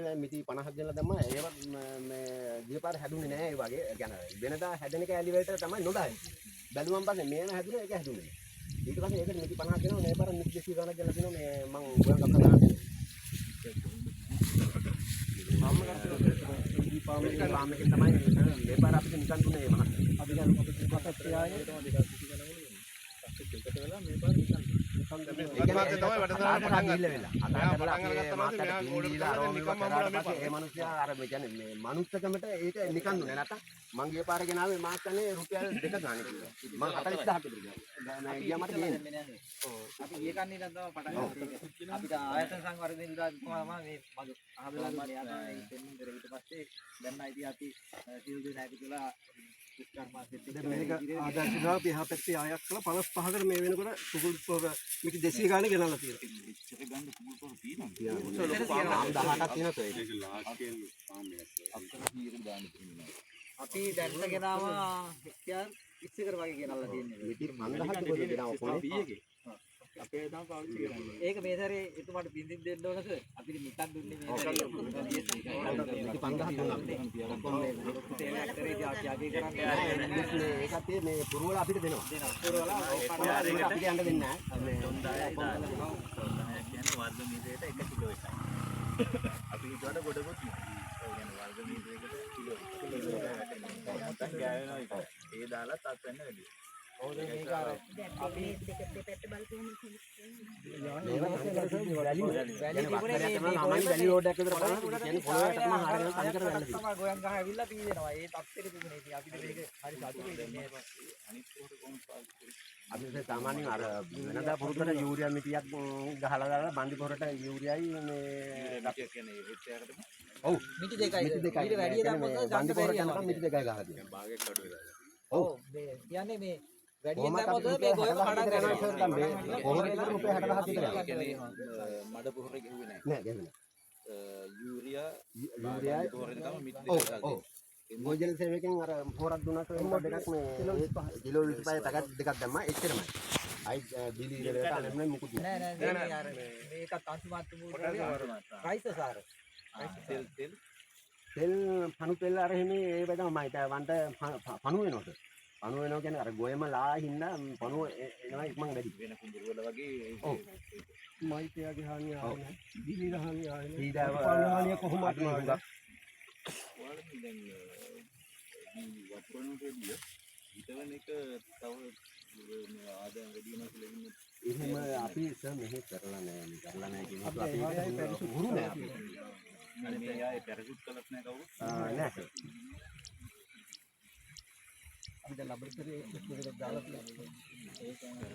දැන් මිටි 50ක් ගෙනලා දැම්මා. ඒවත් මේ ගියපාර හැදුනේ නෑ ඒ වගේ. ඒ කියන්නේ වෙනදා හැදෙන කෑලි වලට තමයි නොදායි. බැලුවම් පස්සේ මේන හැදුනේ ඒක හැදුනේ. ඊට පස්සේ ඒකට මිටි 50ක් ගෙනලා මේ පාර මිටි 200 ගණක් ගෙනලා තිනවා මේ මං ගොයන් කපලා දාන්න. පාමකින් තමයි මේ පාර අපිට නිකන් දුන්නේ මහත්. අපි දැන් අපිට පස්සට තියාගෙන ඒකට වෙලා මේ පාර නිකන් තමයි වැඩසටහන පටන් ගිහිල්ලා. ඒ මිනිස්සයා අර මේ කියන්නේ මේ මනුස්සකමට ඒක නිකන් දුන්නේ නැත්තම් මං ගිය පාර ගෙනාවේ මාත් කන්නේ රුපියල් 2 ගානේ කිව්වා. මං 40000ක දුන්නා. මම ගියා මට දෙන්නේ. ඔව්. අපි ගිය කන්නේ නම් තමයි පටන් ගත්තේ. අපිට ආයතන සංවර්ධන විභාගය මේ මගේ අහබලා දුන්නේ යාතා ඉතින් ඊට පස්සේ දැන් ඉතින් අපි සිල් දෙන ඇතිලා මේක ආදර්ශතාව පියා පැත්තේ ආයක් කළා 55කට මේ වෙනකොට කුකුල් පොර මිටි 200 ගානේ ගෙනල්ලා තියෙනවා. ඉච්චර ගන්න කුකුල් පොර තියෙනවා. 18ක් තියෙනවා ඒක. ලාස්ට් අපි දැන්න ගෙනාව හෙක්ටයාර් 20කට වගේ ගෙනල්ලා තියෙනවා. මිටි 5000ක් පොර ගෙනාව පොනේ. අපේ තමයි පාවිච්චි කරන්නේ. ඒක මේ සැරේ එතුමාට බින්දින් දෙන්න ඕනද? අපිට මිටක් දුන්නේ මේ සැරේ. මිටි 5000ක් දුන්නා. ඔක්කොම මේ තේල ඇක්ටරේ අපි අගේ කරන්නේ ඒකත් මේ පුරවල අපිට දෙනවා. පුරවල අපිට යන්න දෙන්නේ නැහැ. මේ 3000යි කියන්නේ වර්ග මීටරයට 1 කිලෝ එකයි. අපි හිතුවට ගොඩකුත් නෙවෙයි. ඒ කියන්නේ වර්ග මීටරයකට කිලෝ 1 නැත්තම් ගෑවෙනවා ඒක. ඒ දාලා තත් වෙන්න වැඩි. ඔව් මේක අර අපි දෙපැත්ත බලපෑම වැලි රෝඩ් එකක් විතර බලන්න කියන්නේ පොළොවට තමයි හරියට තනිකර වැල්ල තියෙනවා. ගෝයන් ගහ ඇවිල්ලා පීදෙනවා. ඒ තත්ත්වෙට තිබුණේ. ඉතින් අපිට මේක හරි සතුටුයි ඉන්නේ. අනිත් කොට කොම්ප් අපි සාමාන්‍යයෙන් අර වෙනදා පුරුද්දට යූරියා මිටියක් ගහලා දාලා බන්දි පොරට යූරියයි මේ කියන්නේ හෙච්චයකට ඔව් මිටි දෙකයි ඊට වැඩි දැම්මොත් බන්දි පොරට යනකම් මිටි දෙකයි ගහලා තියෙනවා. භාගයක් අඩු වෙලා. ඔව් මේ කියන්නේ මේ වැඩියෙන් දැම්මොත් මේ ගොයම කඩක් යනවා ඉතින් මේ පොහොර විතර රුපියල් 60,000 විතර යනවා. මඩ පොහොර ගෙවුවේ නැහැ. නෑ ගෙවුවේ යූරියා පොහොර දෙකම මිටි දෙකක් ගහලා. ගෝජන සේවකෙන් අර පොරක් දුන්නාට එහෙම දෙකක් මේ කිලෝ 25 පැකට් දෙකක් දැම්මා එච්චරමයි. අයි බිලි ඉරේට අනෙන්නේ මුකුත් නෑ නෑ අර මේකත් අන්තිමත් මුල් රයිස් සාර තෙල් පණු තෙල් අර එන්නේ ඒ බඳමයි වන්ට පණු වෙනවද පණු වෙනවා කියන්නේ අර ගොයම ලා හින්දා පණුව එනවා ඉක්මන් වැඩි වෙන කුඹුර වල වගේ ඔව් මයිතයාගේ හානිය ආවේ නෑ බිලි රහානිය ආවේ නෑ ඊදාව හානිය කොහොමද ආවේ ඔයාලා දැන් වපරණුටදී හිතවන එක තව ආදායම් වැඩි වෙනවා කියලා ඉන්නේ. එහෙම අපි සර් මෙහෙ කරලා නැහැ කියනවා. අපි හුරු නෑ අපි. අනිත් මේ ආයේ පෙරසුත් කළත් නෑ කවුරුත්. නෑ සර්. අපි දැන් ලැබොරටරි එකට දාලා තියෙනවා.